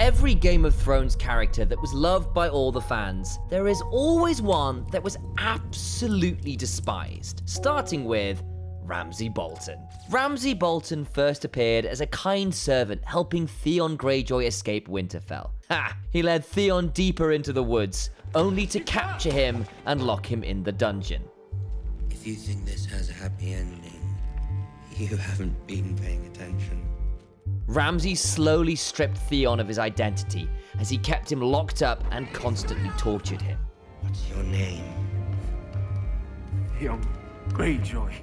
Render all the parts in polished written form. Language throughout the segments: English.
every Game of Thrones character that was loved by all the fans, there is always one that was absolutely despised, starting with Ramsay Bolton. Ramsay Bolton first appeared as a kind servant helping Theon Greyjoy escape Winterfell. He led Theon deeper into the woods, only to capture him and lock him in the dungeon. If you think this has a happy ending, you haven't been paying attention. Ramsay slowly stripped Theon of his identity as he kept him locked up and constantly tortured him. What's your name? Theon Greyjoy.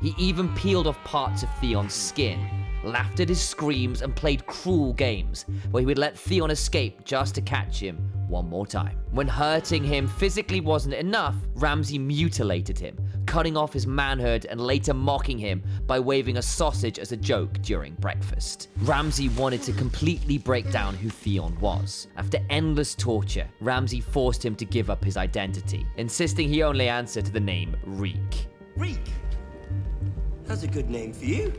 He even peeled off parts of Theon's skin, laughed at his screams, and played cruel games where he would let Theon escape just to catch him one more time. When hurting him physically wasn't enough, Ramsay mutilated him, cutting off his manhood and later mocking him by waving a sausage as a joke during breakfast. Ramsay wanted to completely break down who Theon was. After endless torture, Ramsay forced him to give up his identity, insisting he only answer to the name Reek. Reek? That's a good name for you.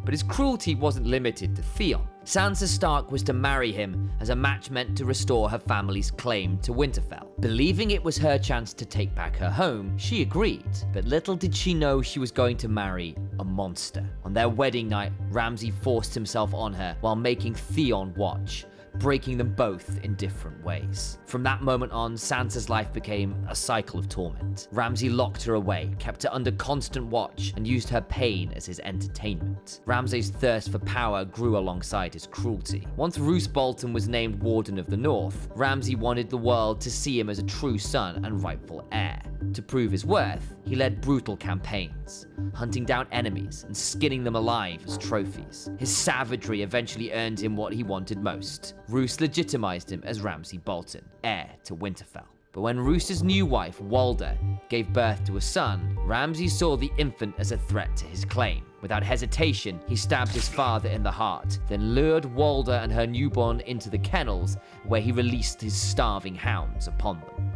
But his cruelty wasn't limited to Theon. Sansa Stark was to marry him as a match meant to restore her family's claim to Winterfell. Believing it was her chance to take back her home, she agreed. But little did she know she was going to marry a monster. On their wedding night, Ramsay forced himself on her while making Theon watch, breaking them both in different ways. From that moment on, Sansa's life became a cycle of torment. Ramsay locked her away, kept her under constant watch, and used her pain as his entertainment. Ramsay's thirst for power grew alongside his cruelty. Once Roose Bolton was named Warden of the North, Ramsay wanted the world to see him as a true son and rightful heir. To prove his worth, he led brutal campaigns, hunting down enemies and skinning them alive as trophies. His savagery eventually earned him what he wanted most. Roose legitimized him as Ramsay Bolton, heir to Winterfell. But when Roose's new wife, Walder, gave birth to a son, Ramsay saw the infant as a threat to his claim. Without hesitation, he stabbed his father in the heart, then lured Walder and her newborn into the kennels, where he released his starving hounds upon them.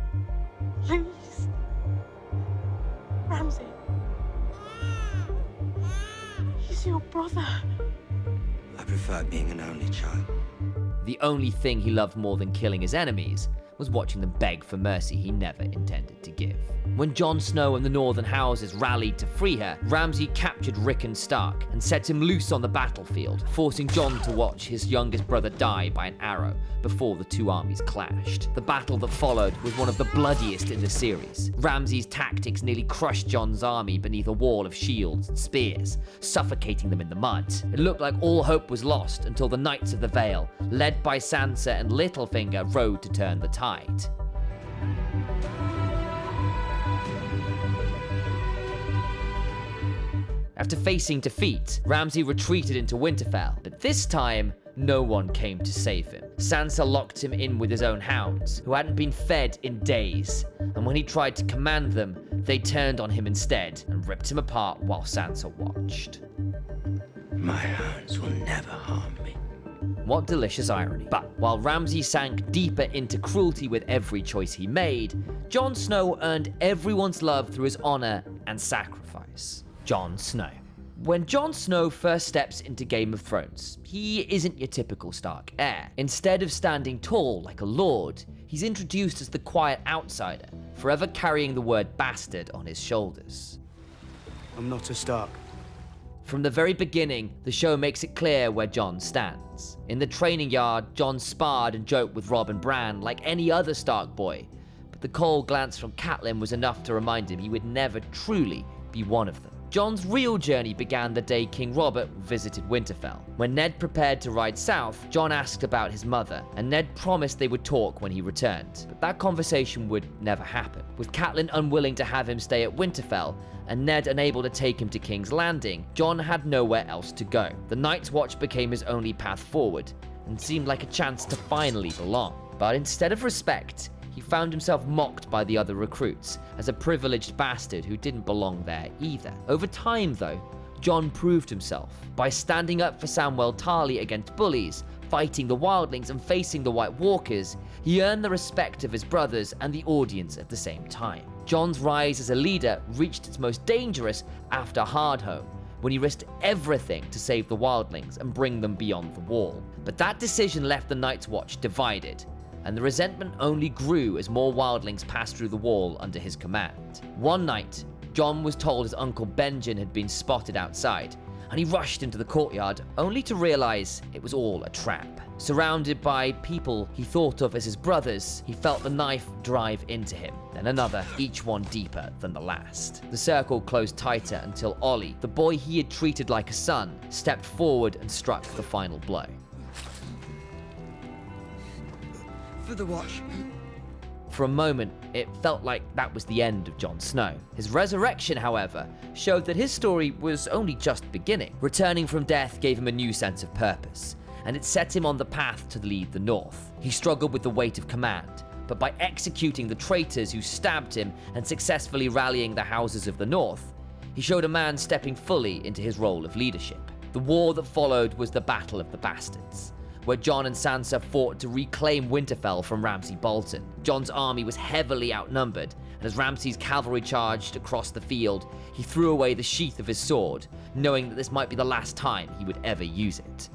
Please. Ramsay. He's your brother. I prefer being an only child. The only thing he loved more than killing his enemies was watching them beg for mercy he never intended to give. When Jon Snow and the Northern Houses rallied to free her, Ramsay captured Rickon Stark and set him loose on the battlefield, forcing Jon to watch his youngest brother die by an arrow before the two armies clashed. The battle that followed was one of the bloodiest in the series. Ramsay's tactics nearly crushed Jon's army beneath a wall of shields and spears, suffocating them in the mud. It looked like all hope was lost until the Knights of the Vale, led by Sansa and Littlefinger, rode to turn the tide. After facing defeat, Ramsay retreated into Winterfell, but this time, no one came to save him. Sansa locked him in with his own hounds, who hadn't been fed in days, and when he tried to command them, they turned on him instead and ripped him apart while Sansa watched. My hounds will never harm me. What delicious irony. But while Ramsay sank deeper into cruelty with every choice he made, Jon Snow earned everyone's love through his honor and sacrifice. Jon Snow. When Jon Snow first steps into Game of Thrones, he isn't your typical Stark heir. Instead of standing tall like a lord, he's introduced as the quiet outsider, forever carrying the word bastard on his shoulders. I'm not a Stark. From the very beginning, the show makes it clear where Jon stands. In the training yard, Jon sparred and joked with Robb and Bran like any other Stark boy, but the cold glance from Catelyn was enough to remind him he would never truly be one of them. Jon's real journey began the day King Robert visited Winterfell. When Ned prepared to ride south, Jon asked about his mother, and Ned promised they would talk when he returned. But that conversation would never happen. With Catelyn unwilling to have him stay at Winterfell, and Ned unable to take him to King's Landing, Jon had nowhere else to go. The Night's Watch became his only path forward, and seemed like a chance to finally belong. But instead of respect, he found himself mocked by the other recruits as a privileged bastard who didn't belong there either. Over time, though, Jon proved himself. By standing up for Samwell Tarly against bullies, fighting the wildlings and facing the White Walkers, he earned the respect of his brothers and the audience at the same time. Jon's rise as a leader reached its most dangerous after Hardhome, when he risked everything to save the wildlings and bring them beyond the wall. But that decision left the Night's Watch divided, and the resentment only grew as more wildlings passed through the wall under his command. One night, Jon was told his uncle Benjen had been spotted outside, and he rushed into the courtyard only to realize it was all a trap. Surrounded by people he thought of as his brothers, he felt the knife drive into him, then another, each one deeper than the last. The circle closed tighter until Ollie, the boy he had treated like a son, stepped forward and struck the final blow. For the watch. For a moment, it felt like that was the end of Jon Snow. His resurrection, however, showed that his story was only just beginning. Returning from death gave him a new sense of purpose, and it set him on the path to lead the North. He struggled with the weight of command, but by executing the traitors who stabbed him and successfully rallying the houses of the North, he showed a man stepping fully into his role of leadership. The war that followed was the Battle of the Bastards, where Jon and Sansa fought to reclaim Winterfell from Ramsay Bolton. Jon's army was heavily outnumbered, and as Ramsay's cavalry charged across the field, he threw away the sheath of his sword, knowing that this might be the last time he would ever use it.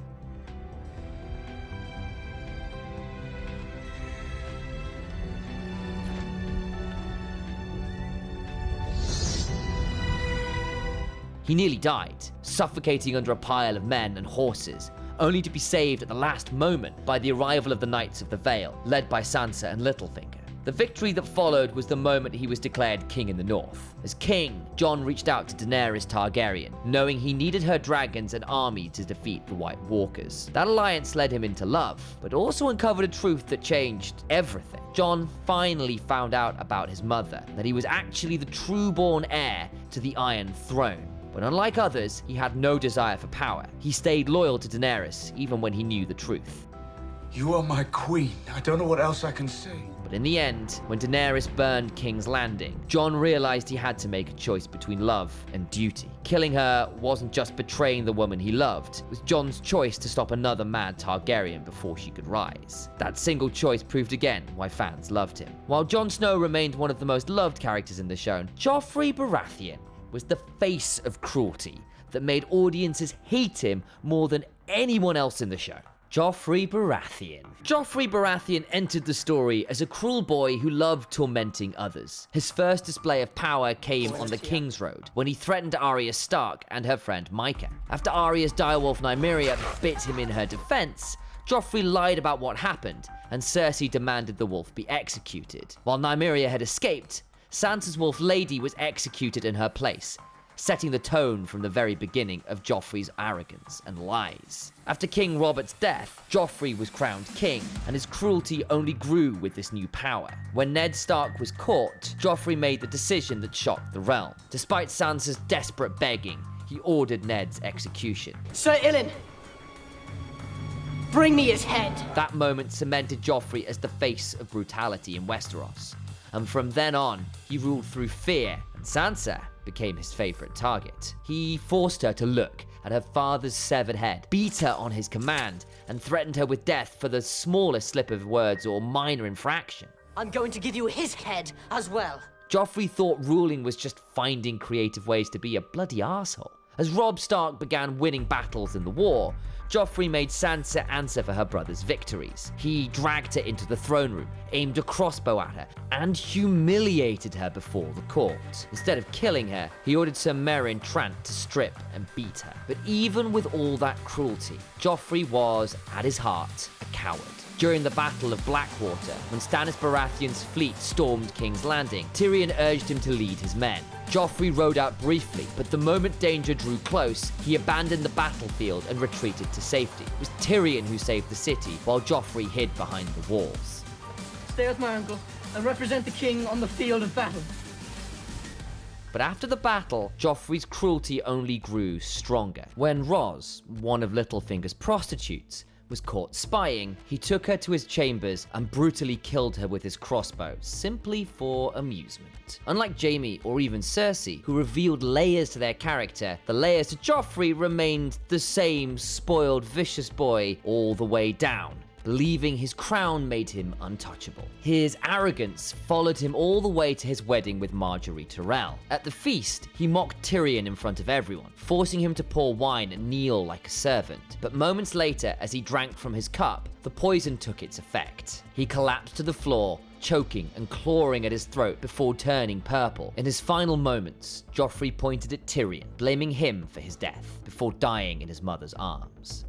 He nearly died, suffocating under a pile of men and horses, only to be saved at the last moment by the arrival of the Knights of the Vale, led by Sansa and Littlefinger. The victory that followed was the moment he was declared king in the North. As king, Jon reached out to Daenerys Targaryen, knowing he needed her dragons and army to defeat the White Walkers. That alliance led him into love, but also uncovered a truth that changed everything. Jon finally found out about his mother, that he was actually the true-born heir to the Iron Throne. But unlike others, he had no desire for power. He stayed loyal to Daenerys, even when he knew the truth. You are my queen. I don't know what else I can say. But in the end, when Daenerys burned King's Landing, Jon realized he had to make a choice between love and duty. Killing her wasn't just betraying the woman he loved, it was Jon's choice to stop another mad Targaryen before she could rise. That single choice proved again why fans loved him. While Jon Snow remained one of the most loved characters in the show, Joffrey Baratheon was the face of cruelty that made audiences hate him more than anyone else in the show. Joffrey Baratheon. Joffrey Baratheon entered the story as a cruel boy who loved tormenting others. His first display of power came on the King's Road, when he threatened Arya Stark and her friend Mycah. After Arya's direwolf Nymeria bit him in her defense, Joffrey lied about what happened, and Cersei demanded the wolf be executed. While Nymeria had escaped, Sansa's wolf lady was executed in her place, setting the tone from the very beginning of Joffrey's arrogance and lies. After King Robert's death, Joffrey was crowned king, and his cruelty only grew with this new power. When Ned Stark was caught, Joffrey made the decision that shocked the realm. Despite Sansa's desperate begging, he ordered Ned's execution. Sir Ilyn, bring me his head. That moment cemented Joffrey as the face of brutality in Westeros. And from then on, he ruled through fear, and Sansa became his favorite target. He forced her to look at her father's severed head, beat her on his command, and threatened her with death for the smallest slip of words or minor infraction. I'm going to give you his head as well. Joffrey thought ruling was just finding creative ways to be a bloody arsehole. As Robb Stark began winning battles in the war, Joffrey made Sansa answer for her brother's victories. He dragged her into the throne room, aimed a crossbow at her, and humiliated her before the court. Instead of killing her, he ordered Sir Meryn Trant to strip and beat her. But even with all that cruelty, Joffrey was, at his heart, a coward. During the Battle of Blackwater, when Stannis Baratheon's fleet stormed King's Landing, Tyrion urged him to lead his men. Joffrey rode out briefly, but the moment danger drew close, he abandoned the battlefield and retreated to safety. It was Tyrion who saved the city, while Joffrey hid behind the walls. Stay with my uncle and represent the king on the field of battle. But after the battle, Joffrey's cruelty only grew stronger. When Ros, one of Littlefinger's prostitutes, was caught spying, he took her to his chambers and brutally killed her with his crossbow, simply for amusement. Unlike Jaime or even Cersei, who revealed layers to their character, the layers to Joffrey remained the same spoiled, vicious boy all the way down. believing his crown made him untouchable. His arrogance followed him all the way to his wedding with Marjorie Tyrell. At the feast, he mocked Tyrion in front of everyone, forcing him to pour wine and kneel like a servant. But moments later, as he drank from his cup, the poison took its effect. He collapsed to the floor, choking and clawing at his throat before turning purple. In his final moments, Joffrey pointed at Tyrion, blaming him for his death, before dying in his mother's arms.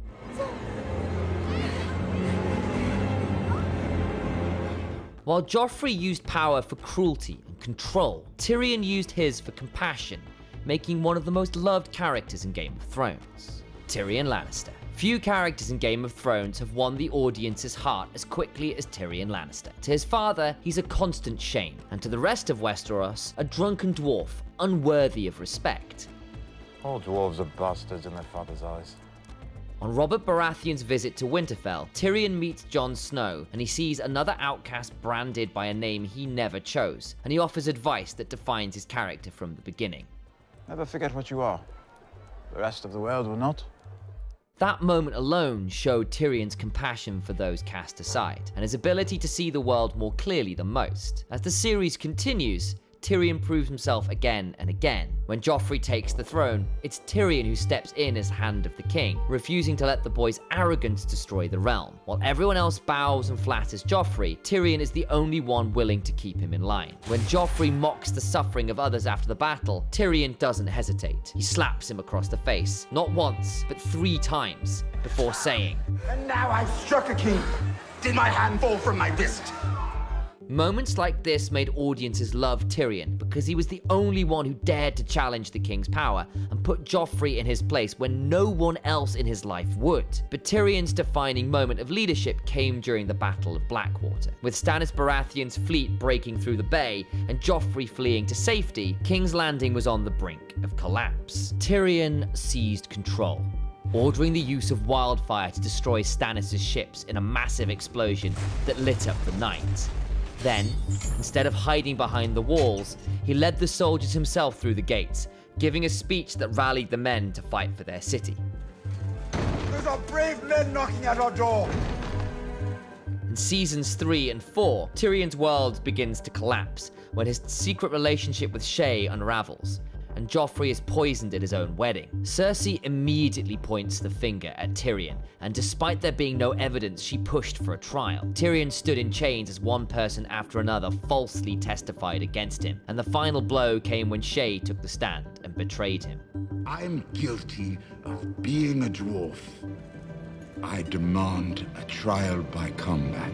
While Joffrey used power for cruelty and control, Tyrion used his for compassion, making one of the most loved characters in Game of Thrones. Tyrion Lannister. Few characters in Game of Thrones have won the audience's heart as quickly as Tyrion Lannister. To his father, he's a constant shame, and to the rest of Westeros, a drunken dwarf, unworthy of respect. All dwarves are bastards in their father's eyes. On Robert Baratheon's visit to Winterfell, Tyrion meets Jon Snow, and he sees another outcast branded by a name he never chose, and he offers advice that defines his character from the beginning. Never forget what you are. The rest of the world will not. That moment alone showed Tyrion's compassion for those cast aside, and his ability to see the world more clearly than most. As the series continues, Tyrion proves himself again and again. When Joffrey takes the throne, it's Tyrion who steps in as Hand of the King, refusing to let the boy's arrogance destroy the realm. While everyone else bows and flatters Joffrey, Tyrion is the only one willing to keep him in line. When Joffrey mocks the suffering of others after the battle, Tyrion doesn't hesitate. He slaps him across the face, not once, but 3 times, before saying, And now I've struck a king. Did my hand fall from my wrist? Moments like this made audiences love Tyrion because he was the only one who dared to challenge the king's power and put Joffrey in his place when no one else in his life would. But Tyrion's defining moment of leadership came during the Battle of Blackwater. With Stannis Baratheon's fleet breaking through the bay and Joffrey fleeing to safety, King's Landing was on the brink of collapse. Tyrion seized control, ordering the use of wildfire to destroy Stannis' ships in a massive explosion that lit up the night. Then, instead of hiding behind the walls, he led the soldiers himself through the gates, giving a speech that rallied the men to fight for their city. There's our brave men knocking at our door. In seasons 3 and 4, Tyrion's world begins to collapse when his secret relationship with Shae unravels, and Joffrey is poisoned at his own wedding. Cersei immediately points the finger at Tyrion, and despite there being no evidence, she pushed for a trial. Tyrion stood in chains as one person after another falsely testified against him, and the final blow came when Shae took the stand and betrayed him. I'm guilty of being a dwarf. I demand a trial by combat.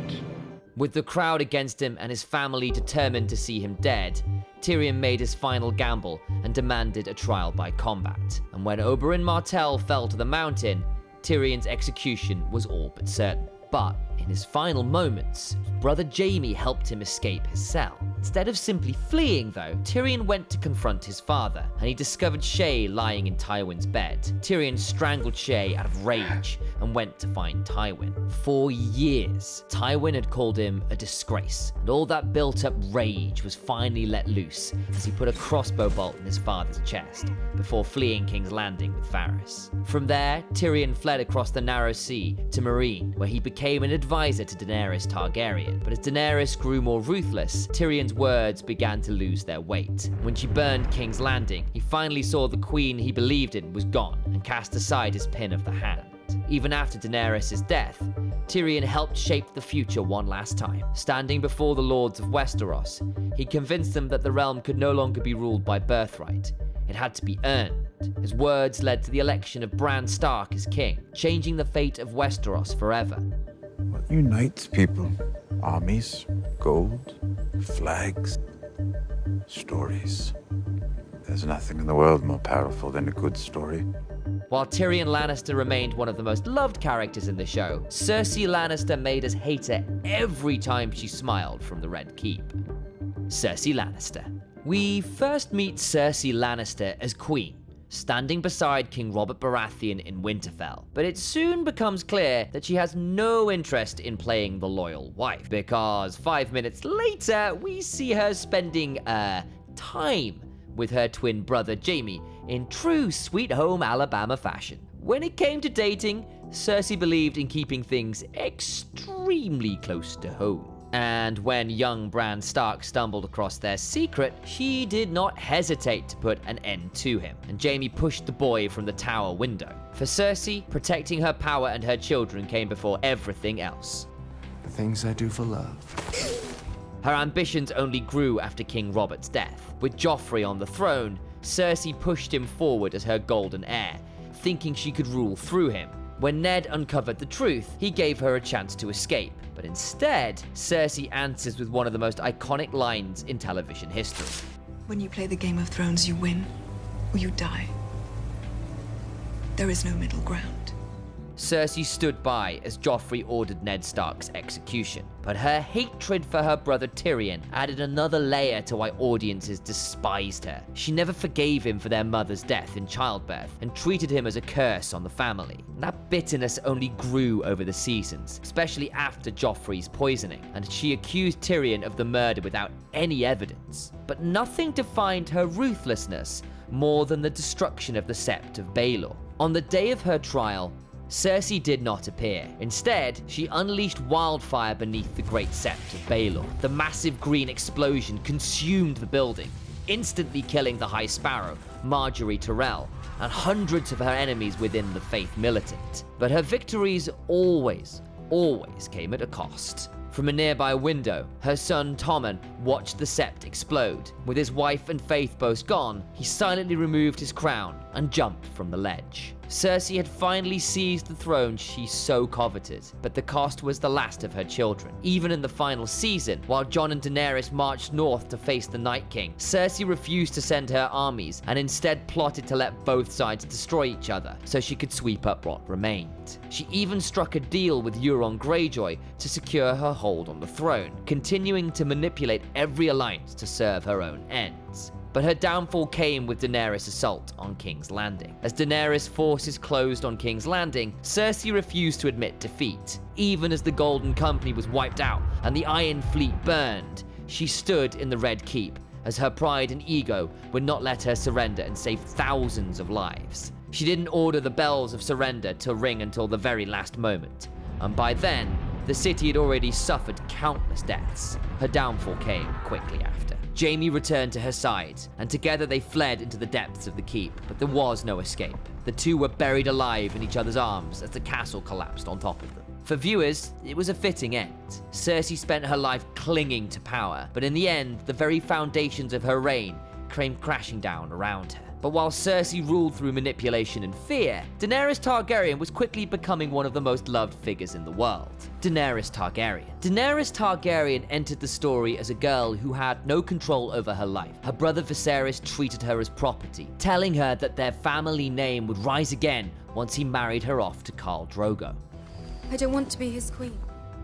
With the crowd against him and his family determined to see him dead, Tyrion made his final gamble and demanded a trial by combat. And when Oberyn Martell fell to the mountain, Tyrion's execution was all but certain. But in his final moments, brother Jaime helped him escape his cell. Instead of simply fleeing though, Tyrion went to confront his father, and he discovered Shae lying in Tywin's bed. Tyrion strangled Shae out of rage and went to find Tywin. For years, Tywin had called him a disgrace, and all that built-up rage was finally let loose as he put a crossbow bolt in his father's chest, before fleeing King's Landing with Varys. From there, Tyrion fled across the narrow sea to Meereen, where he became an advisor to Daenerys Targaryen. But as Daenerys grew more ruthless, Tyrion's words began to lose their weight. When she burned King's Landing, he finally saw the queen he believed in was gone and cast aside his pin of the hand. Even after Daenerys' death, Tyrion helped shape the future one last time. Standing before the lords of Westeros, he convinced them that the realm could no longer be ruled by birthright. It had to be earned. His words led to the election of Bran Stark as king, changing the fate of Westeros forever. What unites people? Armies, gold, flags, stories. There's nothing in the world more powerful than a good story. While Tyrion Lannister remained one of the most loved characters in the show, Cersei Lannister made us hate her every time she smiled from the Red Keep. Cersei Lannister. We first meet Cersei Lannister as queen, standing beside King Robert Baratheon in Winterfell. But it soon becomes clear that she has no interest in playing the loyal wife, because 5 minutes later, we see her spending, time with her twin brother Jaime in true Sweet Home Alabama fashion. When it came to dating, Cersei believed in keeping things extremely close to home. And when young Bran Stark stumbled across their secret, she did not hesitate to put an end to him, and Jaime pushed the boy from the tower window. For Cersei, protecting her power and her children came before everything else. The things I do for love. Her ambitions only grew after King Robert's death. With Joffrey on the throne, Cersei pushed him forward as her golden heir, thinking she could rule through him. When Ned uncovered the truth, he gave her a chance to escape. But instead, Cersei answers with one of the most iconic lines in television history. When you play the Game of Thrones, you win or you die. There is no middle ground. Cersei stood by as Joffrey ordered Ned Stark's execution, but her hatred for her brother Tyrion added another layer to why audiences despised her. She never forgave him for their mother's death in childbirth and treated him as a curse on the family. And that bitterness only grew over the seasons, especially after Joffrey's poisoning, and she accused Tyrion of the murder without any evidence. But nothing defined her ruthlessness more than the destruction of the Sept of Baelor. On the day of her trial, Cersei did not appear. Instead, she unleashed wildfire beneath the Great Sept of Baelor. The massive green explosion consumed the building, instantly killing the High Sparrow, Marjorie Tyrell, and hundreds of her enemies within the Faith Militant. But her victories always came at a cost. From a nearby window, her son Tommen watched the Sept explode. With his wife and Faith both gone, he silently removed his crown and jumped from the ledge. Cersei had finally seized the throne she so coveted, but the cost was the last of her children. Even in the final season, while Jon and Daenerys marched north to face the Night King, Cersei refused to send her armies and instead plotted to let both sides destroy each other so she could sweep up what remained. She even struck a deal with Euron Greyjoy to secure her hold on the throne, continuing to manipulate every alliance to serve her own ends. But her downfall came with Daenerys' assault on King's Landing. As Daenerys' forces closed on King's Landing, Cersei refused to admit defeat. Even as the Golden Company was wiped out and the Iron Fleet burned, she stood in the Red Keep, as her pride and ego would not let her surrender and save thousands of lives. She didn't order the bells of surrender to ring until the very last moment, and by then, the city had already suffered countless deaths. Her downfall came quickly after. Jaime returned to her side, and together they fled into the depths of the keep, but there was no escape. The two were buried alive in each other's arms as the castle collapsed on top of them. For viewers, it was a fitting end. Cersei spent her life clinging to power, but in the end, the very foundations of her reign came crashing down around her. But while Cersei ruled through manipulation and fear, Daenerys Targaryen was quickly becoming one of the most loved figures in the world. Daenerys Targaryen. Daenerys Targaryen entered the story as a girl who had no control over her life. Her brother Viserys treated her as property, telling her that their family name would rise again once he married her off to Khal Drogo. I don't want to be his queen.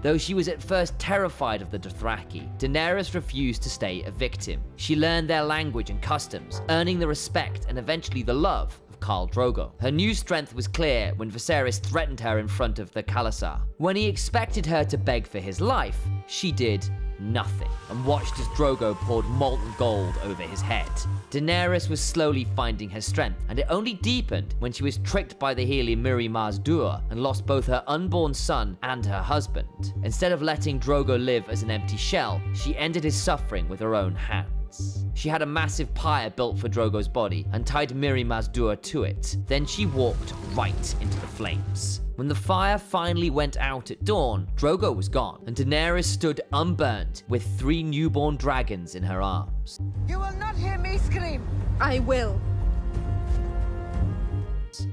Though she was at first terrified of the Dothraki, Daenerys refused to stay a victim. She learned their language and customs, earning the respect and eventually the love of Khal Drogo. Her new strength was clear when Viserys threatened her in front of the Khalasar. When he expected her to beg for his life, she did nothing and watched as Drogo poured molten gold over his head. Daenerys was slowly finding her strength, and it only deepened when she was tricked by the Healy Mirri Maz Duur and lost both her unborn son and her husband. Instead of letting Drogo live as an empty shell, she ended his suffering with her own hands. She had a massive pyre built for Drogo's body and tied Mirri Maz Duur to it. Then she walked right into the flames. When the fire finally went out at dawn, Drogo was gone, and Daenerys stood unburnt with 3 newborn dragons in her arms. You will not hear me scream. I will.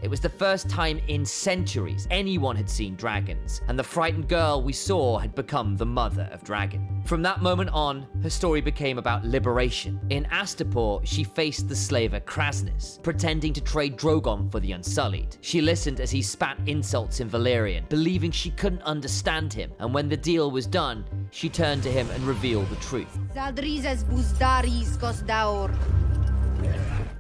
It was the first time in centuries anyone had seen dragons, and the frightened girl we saw had become the mother of dragons. From that moment on, her story became about liberation. In Astapor, she faced the slaver Krasnys, pretending to trade Drogon for the Unsullied. She listened as he spat insults in Valyrian, believing she couldn't understand him, and when the deal was done, she turned to him and revealed the truth.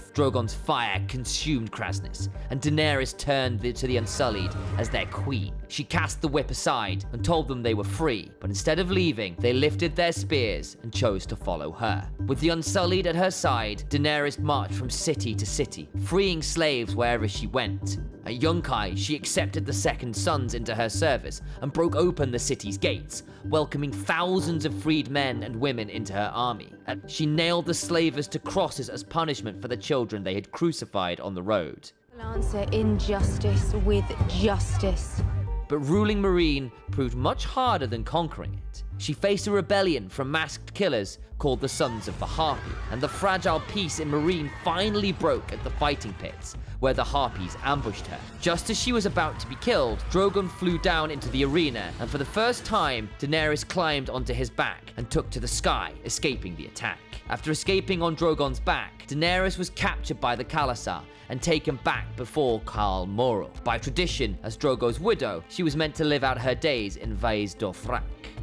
Drogon's fire consumed Kraznys, and Daenerys turned to the Unsullied as their queen. She cast the whip aside and told them they were free, but instead of leaving, they lifted their spears and chose to follow her. With the Unsullied at her side, Daenerys marched from city to city, freeing slaves wherever she went. At Yunkai, she accepted the Second Sons into her service and broke open the city's gates, welcoming thousands of freed men and women into her army. She nailed the slavers to crosses as punishment for the children they had crucified on the road. Answer injustice with justice. But ruling Meereen proved much harder than conquering it. She faced a rebellion from masked killers called the Sons of the Harpy, and the fragile peace in Meereen finally broke at the fighting pits, where the Harpies ambushed her. Just as she was about to be killed, Drogon flew down into the arena, and for the first time, Daenerys climbed onto his back and took to the sky, escaping the attack. After escaping on Drogon's back, Daenerys was captured by the Khalasar and taken back before Khal Moril. By tradition, as Drogo's widow, she was meant to live out her days in Vaes Dothrak.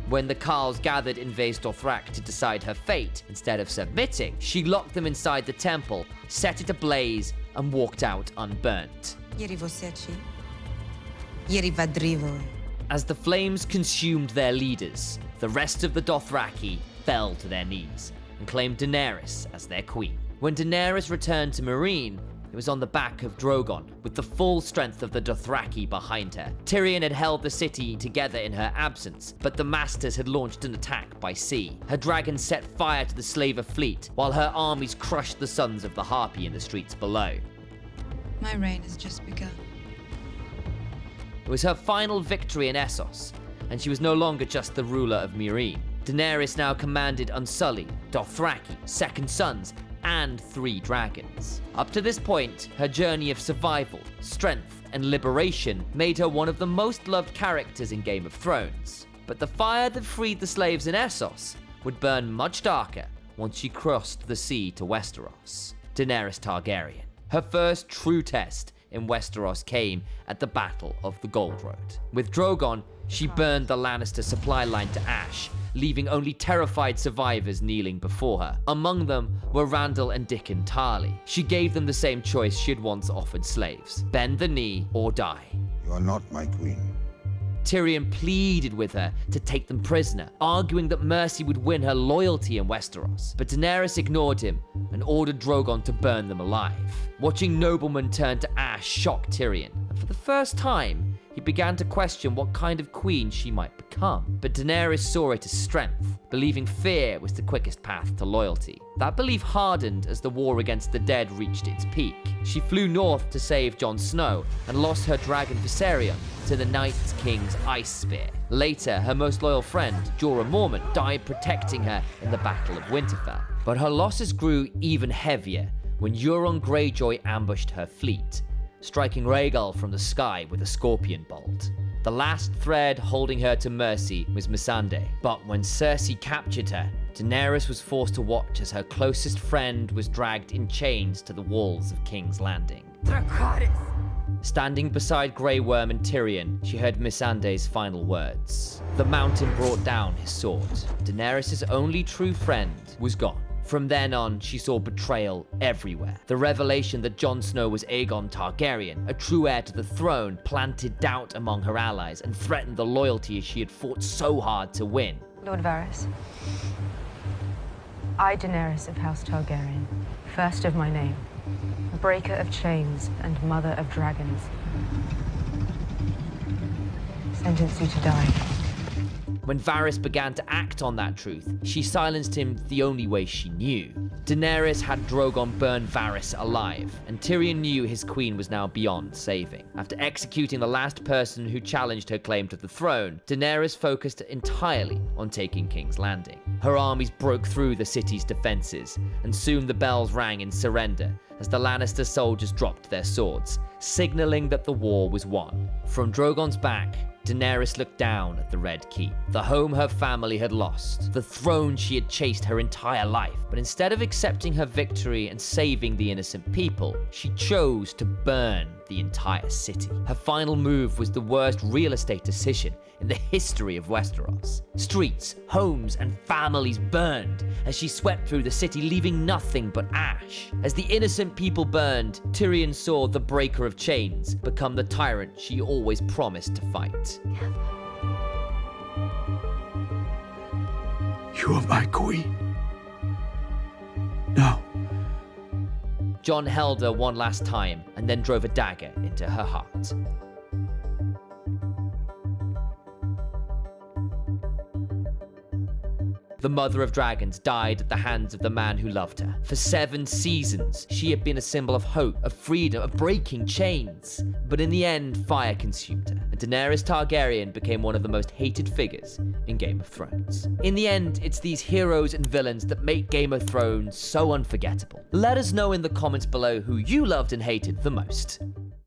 When the Khals gathered in Vaes Dothrak to decide her fate, instead of submitting, she locked them inside the temple, set it ablaze, and walked out unburnt. As the flames consumed their leaders, the rest of the Dothraki fell to their knees and claimed Daenerys as their queen. When Daenerys returned to Meereen, it was on the back of Drogon, with the full strength of the Dothraki behind her. Tyrion had held the city together in her absence, but the Masters had launched an attack by sea. Her dragons set fire to the slaver fleet, while her armies crushed the Sons of the Harpy in the streets below. My reign has just begun. It was her final victory in Essos, and she was no longer just the ruler of Meereen. Daenerys now commanded Unsullied, Dothraki, Second Sons, and 3 dragons. Up to this point, her journey of survival, strength, and liberation made her one of the most loved characters in Game of Thrones. But the fire that freed the slaves in Essos would burn much darker once she crossed the sea to Westeros. Daenerys Targaryen. Her first true test in Westeros came at the Battle of the Gold Road. With Drogon, she burned the Lannister supply line to ash, leaving only terrified survivors kneeling before her. Among them were Randall and Dickon Tarly. She gave them the same choice she had once offered slaves: bend the knee or die. You are not my queen. Tyrion pleaded with her to take them prisoner, arguing that mercy would win her loyalty in Westeros. But Daenerys ignored him and ordered Drogon to burn them alive. Watching noblemen turn to ash shocked Tyrion, and for the first time, he began to question what kind of queen she might become. But Daenerys saw it as strength, believing fear was the quickest path to loyalty. That belief hardened as the war against the dead reached its peak. She flew north to save Jon Snow and lost her dragon Viserion to the Night King's ice spear. Later, her most loyal friend, Jorah Mormont, died protecting her in the Battle of Winterfell. But her losses grew even heavier when Euron Greyjoy ambushed her fleet, striking Rhaegal from the sky with a scorpion bolt. The last thread holding her to mercy was Missandei, but when Cersei captured her, Daenerys was forced to watch as her closest friend was dragged in chains to the walls of King's Landing. Standing beside Grey Worm and Tyrion, she heard Missandei's final words. The mountain brought down his sword. Daenerys' only true friend was gone. From then on, she saw betrayal everywhere. The revelation that Jon Snow was Aegon Targaryen, a true heir to the throne, planted doubt among her allies and threatened the loyalty she had fought so hard to win. Lord Varys, I, Daenerys of House Targaryen, first of my name, breaker of chains and mother of dragons, sentence you to die. When Varys began to act on that truth, she silenced him the only way she knew. Daenerys had Drogon burn Varys alive, and Tyrion knew his queen was now beyond saving. After executing the last person who challenged her claim to the throne, Daenerys focused entirely on taking King's Landing. Her armies broke through the city's defenses, and soon the bells rang in surrender as the Lannister soldiers dropped their swords, signaling that the war was won. From Drogon's back, Daenerys looked down at the Red Keep, the home her family had lost, the throne she had chased her entire life. But instead of accepting her victory and saving the innocent people, she chose to burn the entire city. Her final move was the worst real estate decision in the history of Westeros. Streets, homes, and families burned as she swept through the city, leaving nothing but ash. As the innocent people burned, Tyrion saw the breaker of chains become the tyrant she always promised to fight. You are my queen. No. Jon held her one last time and then drove a dagger into her heart. The Mother of Dragons died at the hands of the man who loved her. For 7 seasons, she had been a symbol of hope, of freedom, of breaking chains. But in the end, fire consumed her, and Daenerys Targaryen became one of the most hated figures in Game of Thrones. In the end, it's these heroes and villains that make Game of Thrones so unforgettable. Let us know in the comments below who you loved and hated the most.